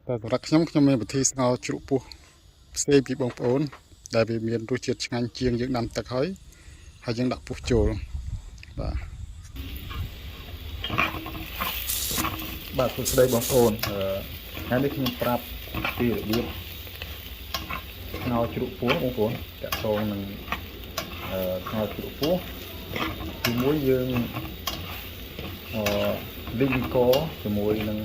แต่สำหรับខ្ញុំមានវិធីស្ងោរជ្រក់ពោះផ្សេងពីបងប្អូនដែលវាមានរសជាតិឆ្ងាញ់ជាងយើងដាំទឹកហើយយើងដាក់ពោះចូលបាទសួស្តីបងប្អូនថ្ងៃនេះខ្ញុំប្រាប់ពីរបៀបស្ងោរជ្រក់ពោះបងប្អូនតាក់ទងនឹងស្ងោរជ្រក់ពោះទីមួយយើងលីងកជាមួយនឹង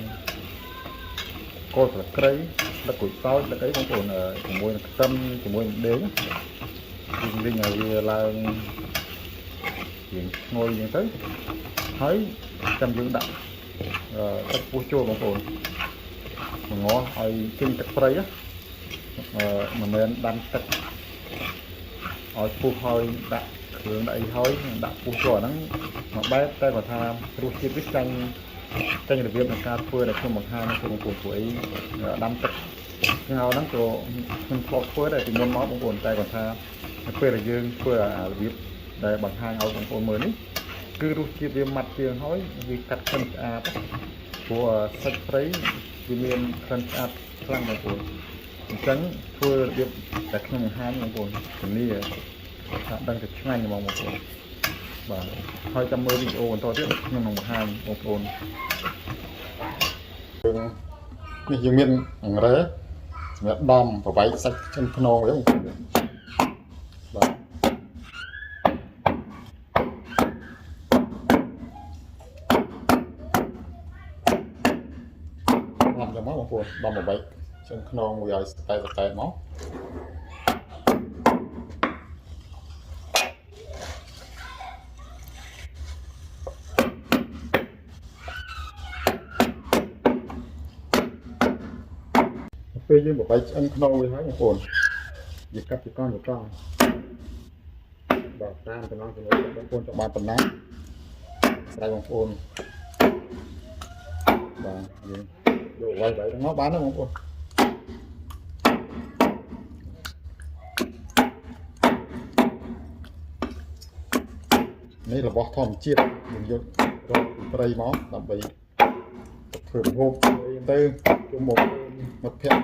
គល់ស្លឹកគ្រៃស្លឹកក្រូចសើចស្លឹកអីបងប្អូនជាមួយនឹងខ្ទឹមជាមួយនឹងដេងយើងលីងឲ្យវាឡើងជាងឈ្ងុយអញ្ចឹងទៅហើយចាំយើងដាក់ទឹកពោះចូលបងប្អូនបង្ងាស់ឲ្យចេញទឹកព្រៃមិនមែនដាំទឹកឲ្យពុះហើយដាក់គ្រឿងដាក់អីហើយដាក់ពុះចូលអាហ្នឹងមកបែបតែគាត់ថារសជាតិវាចាញ់របៀបនៃការធ្វើដែលខ្ញុំបង្ហាញទៅបងប្អូនព្រោះអីដាំទឹកស្ងោរហ្នឹងក៏ខ្ញុំធ្លាប់ធ្វើដែរពីមុនមកបងប្អូនតែគាត់ថាពេលដែលយើងធ្វើរបៀបដែលបង្ហាញឲ្យបងប្អូនមើលនេះគឺរសជាតិវាម៉ាត់ជាងហើយវាកាត់ក្លិនស្អាតព្រោះសាច់ព្រៃវាមានក្លិនស្អាតខ្លាំងបងប្អូនអញ្ចឹងធ្វើរបៀបដែលខ្ញុំបង្ហាញបងប្អូនជំនាញថាដឹងតែឆ្ងាញ់ហ្មងបងប្អូនបាទហើយចាំមើលវីដេអូបន្តទៀតខ្ញុំនឹងបង្ហាញបងប្អូននេះយើងមានអង្រែសម្រាប់ដំប្រវែកសាច់ចិនភ្នងហ្នឹងបាទដំចាំមកបងប្អូនដំប្រវែកចិនភ្នងមួយឲ្យតែមកពេលយើងបបែកឆ្អិនខ្នងវាហើយបងប្អូនយើងកាត់ជាកង់បាទតាមចំណងចំណុចបងប្អូនចង់បានប៉ុណ្ណាស្ដាយបងប្អូនបាទយើងយកໄວទាំងមកបានទេបងប្អូននេះរបស់ធម្មជាតិយើងយករកព្រៃមកដើម្បីធ្វើម្ហូបអីទៅជុំមកមិត្តភក្តិ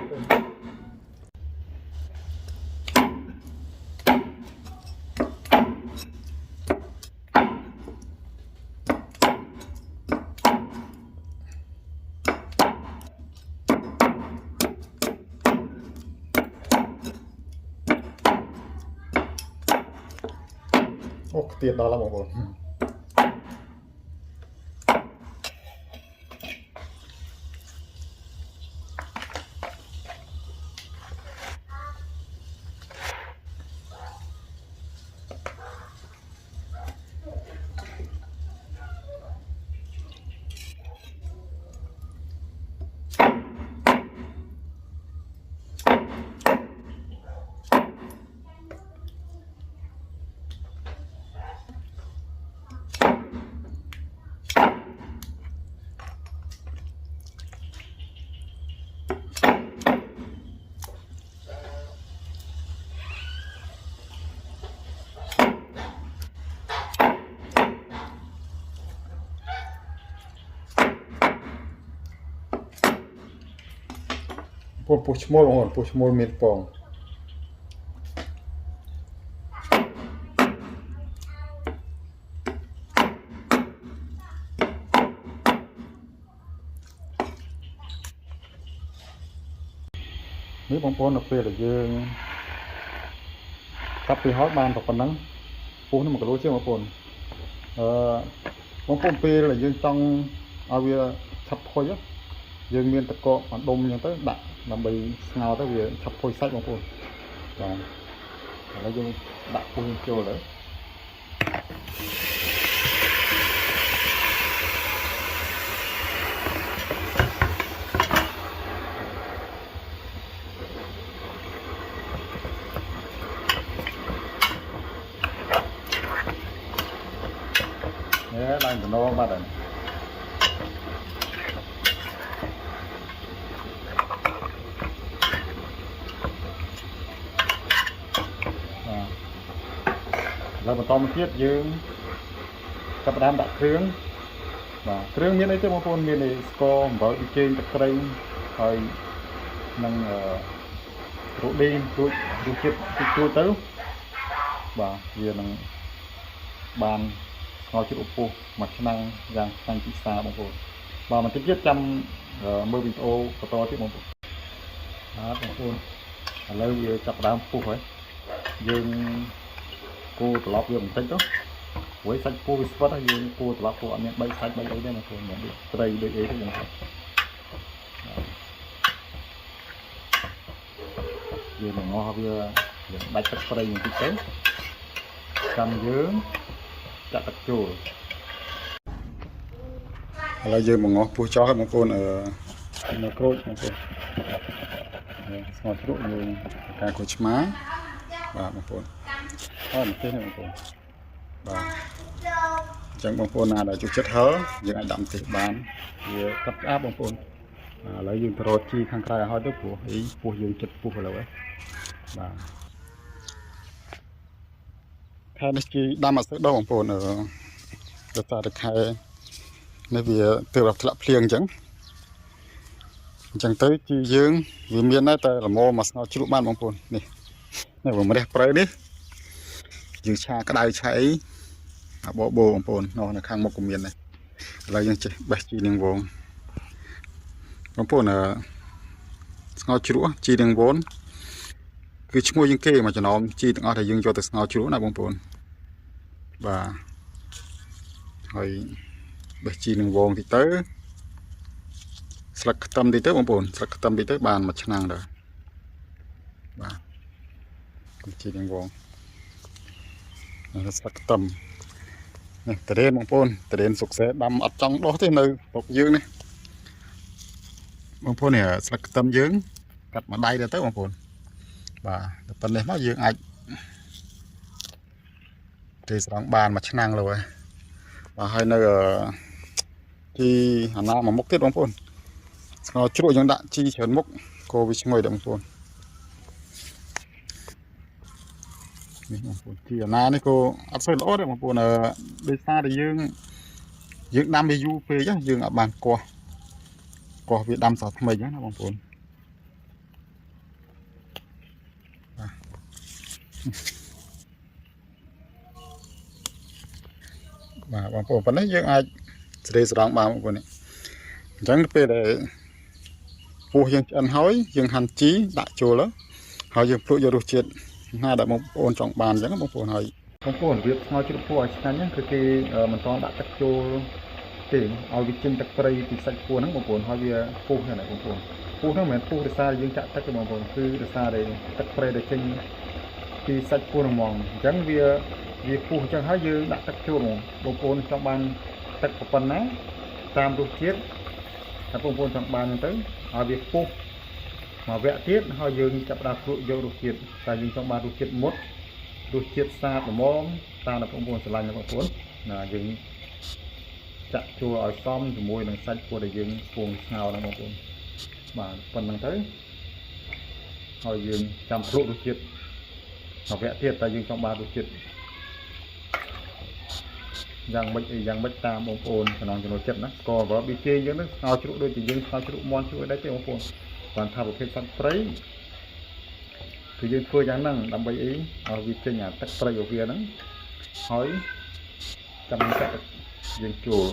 អូខ្ទាតដល់ហើយបងប្អូនពោះឈ្មោលបងប្អូនពោះឈ្មោលមានពងនេះបងប្អូននៅពេលដែលយើងកាត់ពីហើយបានតែប៉ុណ្ណឹងពោះនេះ1គីឡូជាងបងប្អូនបងប្អូនពេលដែលយើងចង់ឲ្យវាឆាប់ផុយយើងមានតកកអណ្ដុំអញ្ចឹងទៅដាក់ដើម្បីស្ងោរទៅវាឆាប់ផុយសាច់បងប្អូនបាទឥឡូវយើងដាក់ពុះចូលទៅឡើងតំណងបាត់ហើយแล้วបន្តមកទៀតយើងចាប់ផ្ដើមដាក់គ្រឿងបាទគ្រឿងមានអីទេបងប្អូនមានស្ករអំបិលប៊ីចេងទឹកត្រីហើយ នឹងរ៉ូឌីនរួចរសជាតិតិចតួចទៅបាទវានឹងបានស្ងោរជ្រក់ពោះមួយឆ្នាំងយ៉ាងខ្លាំងពិសាបងប្អូនបាទបន្តិចទៀតចាំមើលវីដេអូបន្តទៀតបងប្អូនបាទបងប្អូនឥឡូវវាចាប់ផ្ដើមពុះហើយយើងគូត្រឡប់វាបន្តិចទៅព្រោះសាច់ពោះវាស្វិតហើយយើងគូត្រឡប់ពោះអត់មាន3សាច់3អីទេបងប្អូនមិនដូចត្រីដូចអីទេបងប្អូនយើងនឹងងាស់វាយើងដាច់ទឹកប្រៃបន្តិចទៅចាំយើងចាក់ទឹកចូលឥឡូវយើងបង្ងាស់ពោះចោលហើយបងប្អូននៅក្រូចបងប្អូនស្ងោរជ្រក់យើងការក្រូចឆ្មាបាទបងប្អូនអត់ទេបងប្អូនបាទអញ្ចឹងបងប្អូនណាដែលចូលចិត្តហឹរយើងអាចដាក់ម្ទេសបានវាកាត់ស្អាតបងប្អូនឥឡូវយើងទៅរកជីខាងក្រៅឲ្យទៅព្រោះអីពោះយើងចិត្តពោះឥឡូវហ្នឹងបាទខែនេះជីដាំអត់សូវដល់បងប្អូនដោយសារតែខែនេះវាទើបធ្លាក់ភ្លៀងអញ្ចឹងទៅជីយើងវាមានតែល្មមមកស្ងោរជ្រក់បានបងប្អូននេះបើម្រះព្រៅនេះយើងឆាក្តៅឆាអីបបោបងប្អូននៅខាងមុខក៏មានដែរឥឡូវយើងចេះបេះជីនាងវងបងប្អូនស្ងោរជ្រក់ជីនាងវងគឺឈ្មោះជាងគេមួយចំណោមជីទាំងអស់ដែលយើងយកទៅស្ងោរជ្រក់ណាបងប្អូនបាទហើយបេះជីនាងវងតិចទៅស្លឹកខ្ទឹមតិចទៅបងប្អូនស្លឹកខ្ទឹមតិចទៅបានមួយឆ្នាំងដែរបាទជីនាងវងស្លឹកខ្ទឹមនេះតរេនបងប្អូនតរេនសុកសេដាំអត់ចង់ដោះទេនៅពុកយើងនេះបងប្អូននេះស្លឹកខ្ទឹមយើងកាត់មួយដៃទៅបងប្អូនបាទតែប៉ុណ្ណេះមកយើងអាចទេស្រង់បានមួយឆ្នាំងលើបាទហើយនៅជីអាណាមួយមុខទៀតបងប្អូនស្ងោរជ្រក់យើងដាក់ជីច្រើនមុខក៏វាឈ្ងុយដែរបងប្អូននេះបងប្អូនជីអាណានេះក៏អត់សូវល្អទេបងប្អូនដោយសារតែយើងដាំវាយូរពេកយើងអត់បានកោះវាដាំសោះថ្មីណាបងប្អូនបាទបងប្អូនប៉ុណ្ណេះយើងអាចស្រីស្រង់បានបងប្អូននេះអញ្ចឹងពេលដែលពោះយើងឆ្អិនហើយយើងហាន់ជីដាក់ចូលហើយយើងភ្លក់យករសជាតិណាដែលបងប្អូនចង់បានអញ្ចឹងបងប្អូនហើយបងប្អូនរបៀបស្ងោរជ្រក់ពោះឲ្យឆ្ងាញ់ហ្នឹងគឺគេមិនតដាក់ទឹកចូលទេឲ្យវាចេញទឹកប្រៃពីសាច់ពោះហ្នឹងបងប្អូនហើយវាពុះហ្នឹងបងប្អូនពុះហ្នឹងមិនមែនពុះដោយសារយើងចាក់ទឹកទេបងប្អូនគឺដោយសារតែទឹកប្រៃដែលចេញពីសាច់ពោះហ្មងអញ្ចឹងវាពុះអញ្ចឹងហើយយើងដាក់ទឹកចូលបងប្អូនចង់បានទឹកប៉ុណ្ណាតាមរសជាតិតែបងប្អូនចង់បានទៅឲ្យវាពុះមកវគ្គទៀតហើយយើងចាប់ផ្ដើមភ្លក់យករសជាតិតែយើងចង់បានរសជាតិមុតរសជាតិសាបល្មមតាមតែបងប្អូនស្រឡាញ់បងប្អូនណាយើងចាក់ចូលឲ្យសមជាមួយនឹងសាច់ពោះដែលយើងពងស្ងោរហ្នឹងបងប្អូនបាទប៉ុណ្្នឹងទៅហើយយើងចាំភ្លក់រសជាតិមកវគ្គទៀតតែយើងចង់បានរសជាតិយ៉ាងម៉េចតាមបងប្អូនចំណងចំណូលចិត្តណាស្ករបើប៊ីចេយើងនឹងស្ងោរជ្រក់ដូចជាយើងស្ងោរជ្រក់មាន់ជ្រក់ដែរទេបងប្អូនបានថាប្រភេទសត្វព្រៃគឺយើងធ្វើយ៉ាងហ្នឹងដើម្បីអីឲ្យវាចេញអាទឹកព្រៃរបស់វាហ្នឹងហើយចាំចាក់យើងចូល